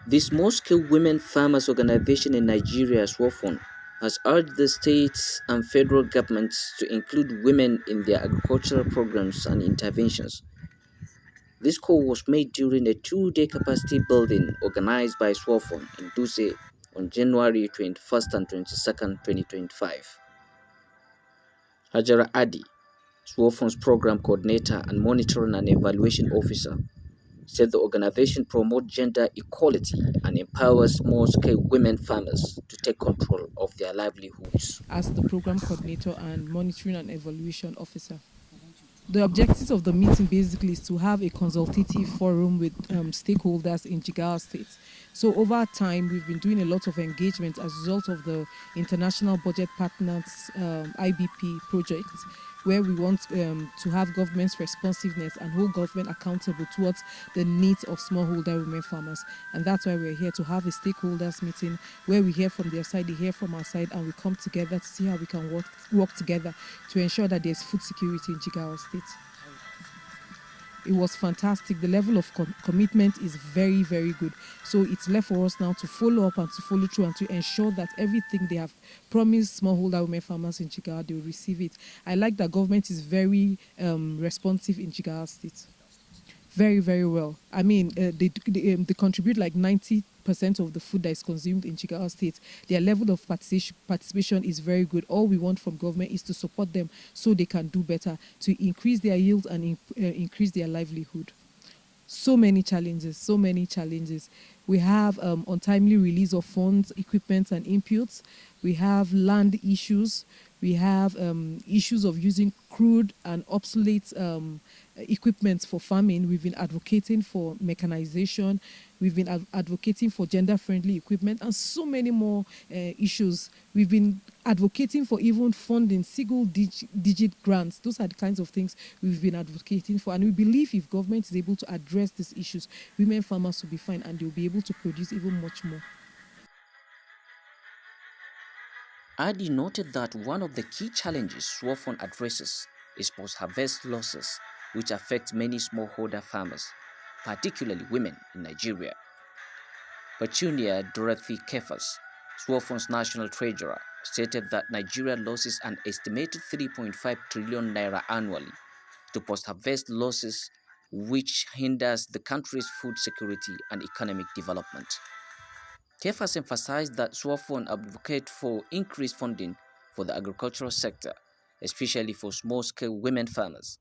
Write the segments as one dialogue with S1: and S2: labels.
S1: The Small-Scale Women Farmers Organization in Nigeria, SWOFON, has urged the states and federal governments to include women in their agricultural programs and interventions. This call was made during a two-day capacity building organized by SWOFON in Dutse on January 21st and 22nd, 2025. Hajara Adi, SWOFON's program coordinator and monitoring and evaluation officer, said the organization promotes gender equality and empowers small-scale women farmers to take control of their livelihoods.
S2: As the program coordinator and monitoring and evaluation officer. The objectives of the meeting basically is to have a consultative forum with stakeholders in Jigawa State. So over time, we've been doing a lot of engagement as a result of the International Budget Partners IBP project, where we want to have government's responsiveness and hold government accountable towards the needs of smallholder women farmers. And that's why we're here to have a stakeholders meeting where we hear from their side, they hear from our side, and we come together to see how we can work together to ensure that there's food security in Jigawa State. It was fantastic. The level of commitment is very, very good. So it's left for us now to follow up and to follow through and to ensure that everything they have promised smallholder women farmers in Jigawa, they will receive it. I like that government is very responsive in Jigawa State. Very, very well. I mean, they contribute like 90% of the food that is consumed in Jigawa State. Their level of participation is very good. All we want from government is to support them so they can do better, to increase their yield and increase their livelihood. So many challenges, so many challenges. We have untimely release of funds, equipment, and inputs. We have land issues. We have issues of using crude and obsolete equipment for farming. We've been advocating for mechanization. We've been advocating for gender-friendly equipment and so many more issues. We've been advocating for even funding single-digit grants. Those are the kinds of things we've been advocating for. And we believe if government is able to address these issues, women farmers will be fine and they'll be able to produce even much more.
S1: Adi noted that one of the key challenges SWOFON addresses is post-harvest losses, which affect many smallholder farmers, particularly women in Nigeria. Petunia Dorothy Kefas, SWOFON's national treasurer, stated that Nigeria loses an estimated 3.5 trillion naira annually to post-harvest losses, which hinders the country's food security and economic development. Kefas emphasized that SWOFON advocate for increased funding for the agricultural sector, especially for small-scale women farmers.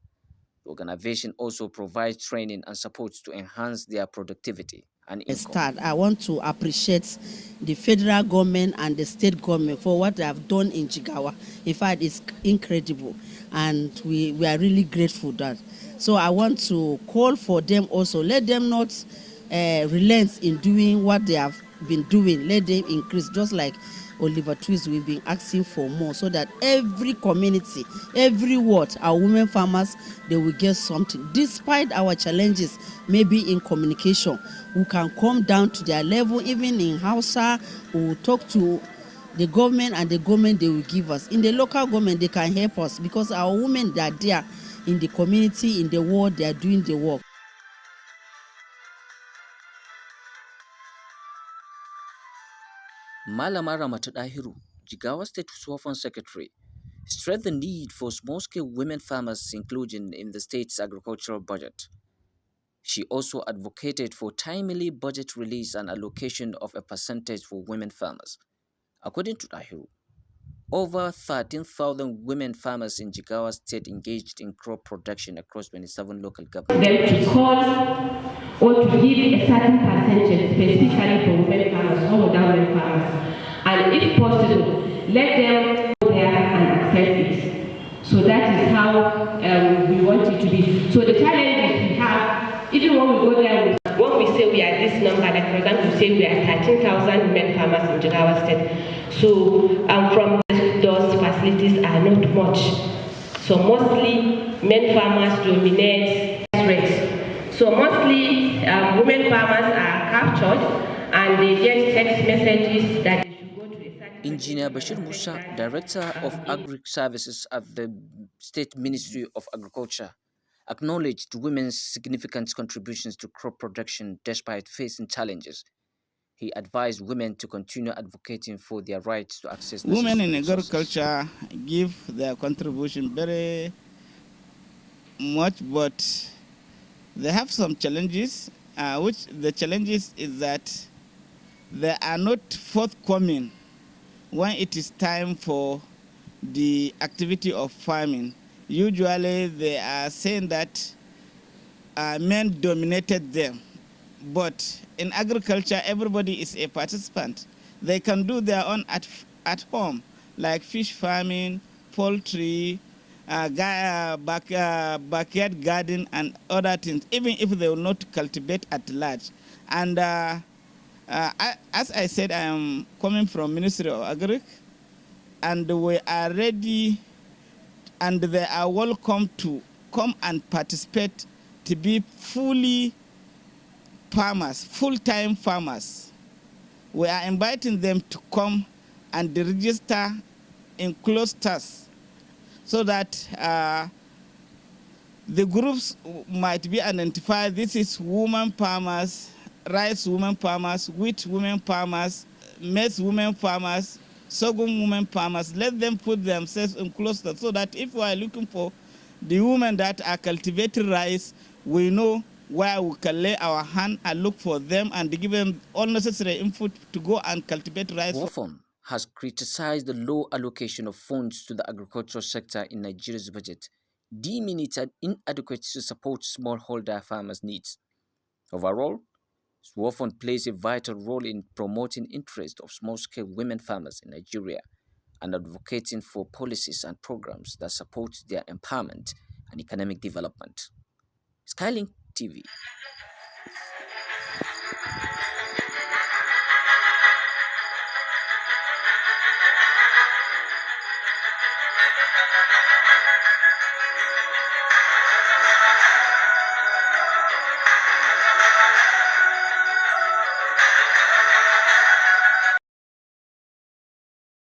S1: The organization also provides training and support to enhance their productivity and income.
S3: Start, I want to appreciate the federal government and the state government for what they have done in Jigawa. In fact, it's incredible, and we are really grateful that. So I want to call for them also. Let them not relent in doing what they have been doing. Let them increase, just like Oliver Twist, we've been asking for more so that every community, every ward, our women farmers, they will get something. Despite our challenges, maybe in communication, we can come down to their level, even in Hausa, we will talk to the government and the government they will give us. In the local government, they can help us because our women that are there in the community, in the world, they are doing the work.
S1: Malama Ramatu Dahiru, Jigawa State SWOFON Secretary, stressed the need for small-scale women farmers' inclusion in the state's agricultural budget. She also advocated for timely budget release and allocation of a percentage for women farmers. According to Dahiru, over 13,000 women farmers in Jigawa State engaged in crop production across 27 local governments.
S4: Them to call or to give a certain percentage specifically for women farmers, smallholder women farmers. And if possible, let them go there and accept it. So that is how we want it to be. So the challenges we have, even when we go there, when we say we are this number, like for example, say we are 13,000 women farmers in Jigawa State. So from those facilities are not much. So mostly men farmers dominate rates. So mostly women farmers are captured and they get text messages that they should go to a certain.
S1: Engineer Bashir Musa, Director of Agri Services at the State Ministry of Agriculture, acknowledged women's significant contributions to crop production despite facing challenges. He advised women to continue advocating for their rights to access
S5: Women
S1: necessary
S5: in
S1: resources.
S5: agriculture give their contribution very much, but they have some challenges. Which the challenges is that they are not forthcoming when it is time for the activity of farming. Usually, they are saying that men dominated them. But in agriculture, everybody is a participant. They can do their own at home, like fish farming, poultry, backyard garden, and other things, even if they will not cultivate at large. And as I said, I am coming from Ministry of Agric, and we are ready, and they are welcome to come and participate to be fully farmers, full-time farmers. We are inviting them to come and register in clusters so that the groups might be identified. This is women farmers, rice women farmers, wheat women farmers, maize women farmers, sorghum women farmers. Let them put themselves in clusters so that if we are looking for the women that are cultivating rice, we know where we can lay our hand and look for them and give them all necessary input to go and cultivate rice.
S1: Wofom has criticized the low allocation of funds to the agricultural sector in Nigeria's budget, deeming it inadequate to support smallholder farmers' needs. Overall, Swofon plays a vital role in promoting interest of small-scale women farmers in Nigeria and advocating for policies and programs that support their empowerment and economic development. Skylink TV